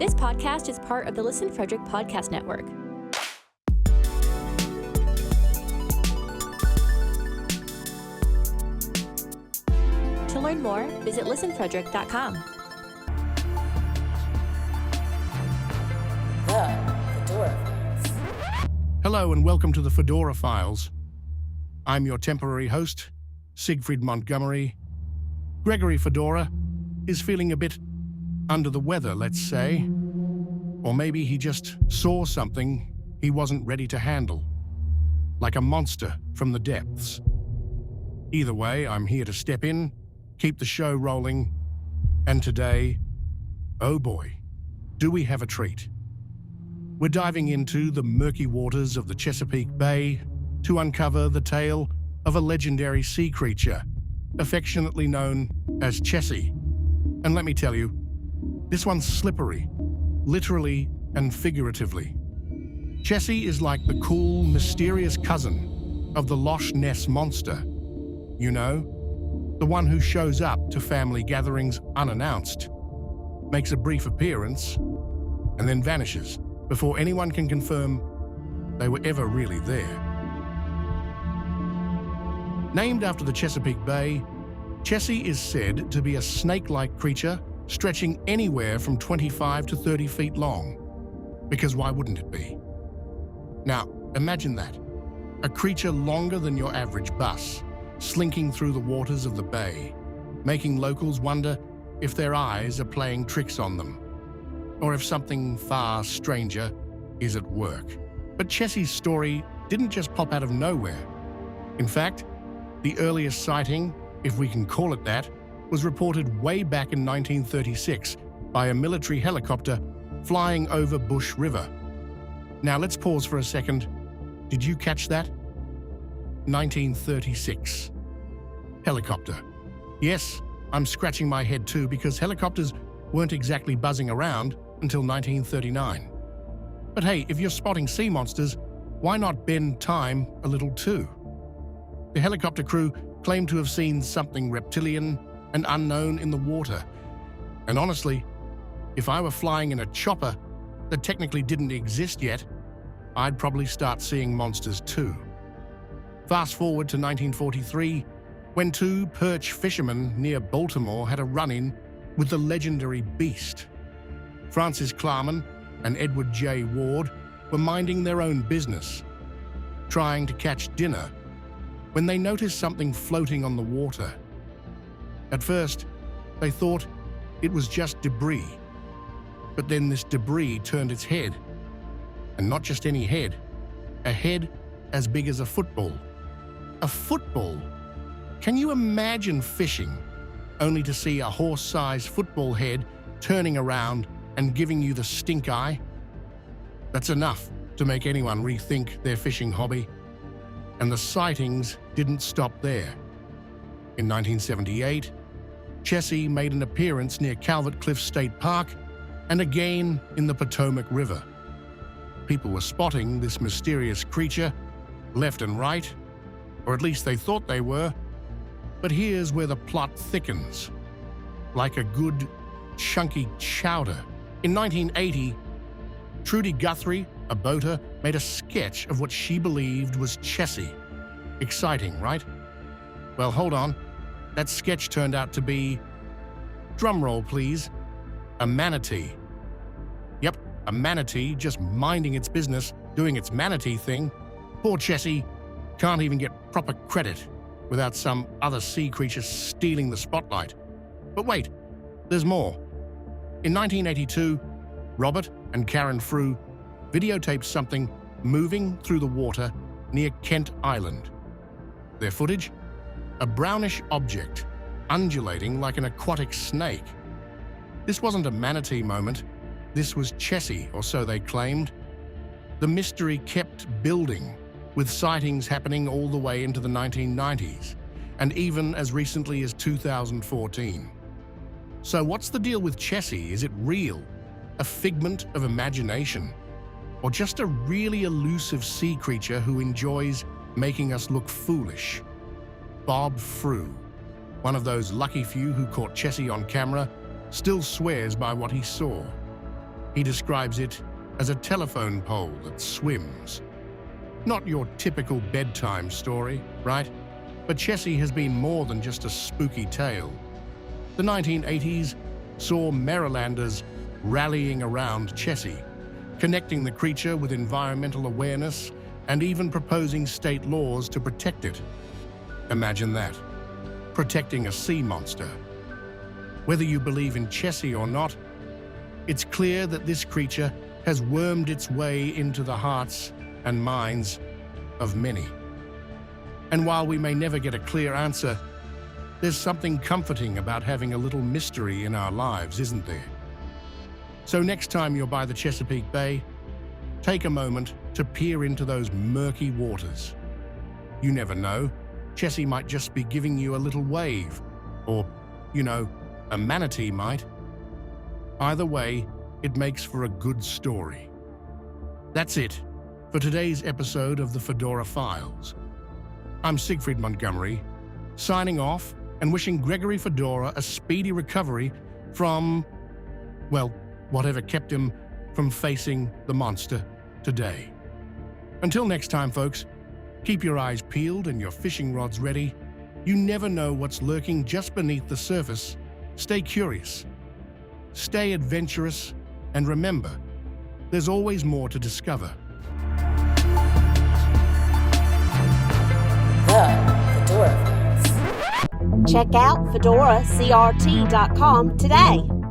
This podcast is part of the Listen Frederick Podcast Network. To learn more, visit listenfrederick.com. The Fedora Files. Hello and welcome to the Fedora Files. I'm your temporary host, Sigfried Montgomery. Gregory Fedora is feeling a bit under the weather, let's say. Or maybe he just saw something he wasn't ready to handle, like a monster from the depths. Either way, I'm here to step in, keep the show rolling, and today, oh boy, do we have a treat. We're diving into the murky waters of the Chesapeake Bay to uncover the tale of a legendary sea creature, affectionately known as Chessie. And let me tell you, this one's slippery, literally and figuratively. Chessie is like the cool, mysterious cousin of the Loch Ness Monster. You know, the one who shows up to family gatherings unannounced, makes a brief appearance, and then vanishes before anyone can confirm they were ever really there. Named after the Chesapeake Bay, Chessie is said to be a snake-like creature stretching anywhere from 25 to 30 feet long. Because why wouldn't it be? Now, imagine that. A creature longer than your average bus, slinking through the waters of the bay, making locals wonder if their eyes are playing tricks on them, or if something far stranger is at work. But Chessie's story didn't just pop out of nowhere. In fact, the earliest sighting, if we can call it that, was reported way back in 1936 by a military helicopter flying over Bush River. Now let's pause for a second. Did you catch that? 1936. Helicopter. Yes, I'm scratching my head too because helicopters weren't exactly buzzing around until 1939. But hey, if you're spotting sea monsters, why not bend time a little too? The helicopter crew claimed to have seen something reptilian and unknown in the water. And honestly, if I were flying in a chopper that technically didn't exist yet, I'd probably start seeing monsters too. Fast forward to 1943, when two perch fishermen near Baltimore had a run-in with the legendary beast. Francis Klarman and Edward J. Ward were minding their own business, trying to catch dinner, when they noticed something floating on the water. At first, they thought it was just debris. But then this debris turned its head. And not just any head, a head as big as a football. A football? Can you imagine fishing only to see a horse-sized football head turning around and giving you the stink eye? That's enough to make anyone rethink their fishing hobby. And the sightings didn't stop there. In 1978, Chessie made an appearance near Calvert Cliff State Park and again in the Potomac River. People were spotting this mysterious creature left and right, or at least they thought they were. But here's where the plot thickens. Like a good, chunky chowder. In 1980, Trudy Guthrie, a boater, made a sketch of what she believed was Chessie. Exciting, right? Well, hold on. That sketch turned out to be, drumroll please, a manatee. Yep, a manatee just minding its business, doing its manatee thing. Poor Chessie can't even get proper credit without some other sea creature stealing the spotlight. But wait, there's more. In 1982, Robert and Karen Frew videotaped something moving through the water near Kent Island. Their footage? A brownish object, undulating like an aquatic snake. This wasn't a manatee moment. This was Chessie, or so they claimed. The mystery kept building, with sightings happening all the way into the 1990s, and even as recently as 2014. So what's the deal with Chessie? Is it real? A figment of imagination? Or just a really elusive sea creature who enjoys making us look foolish? Bob Frew, one of those lucky few who caught Chessie on camera, still swears by what he saw. He describes it as a telephone pole that swims. Not your typical bedtime story, right? But Chessie has been more than just a spooky tale. The 1980s saw Marylanders rallying around Chessie, connecting the creature with environmental awareness and even proposing state laws to protect it. Imagine that, protecting a sea monster. Whether you believe in Chessie or not, it's clear that this creature has wormed its way into the hearts and minds of many. And while we may never get a clear answer, there's something comforting about having a little mystery in our lives, isn't there? So next time you're by the Chesapeake Bay, take a moment to peer into those murky waters. You never know, Chessie might just be giving you a little wave, or, a manatee might. Either way, it makes for a good story. That's it for today's episode of the Fedora Files. I'm Sigfried Montgomery, signing off and wishing Gregory Fedora a speedy recovery from, whatever kept him from facing the monster today. Until next time, folks, keep your eyes peeled and your fishing rods ready. You never know what's lurking just beneath the surface. Stay curious, stay adventurous, and remember, there's always more to discover. The Fedora Files. Check out fedoracrt.com today.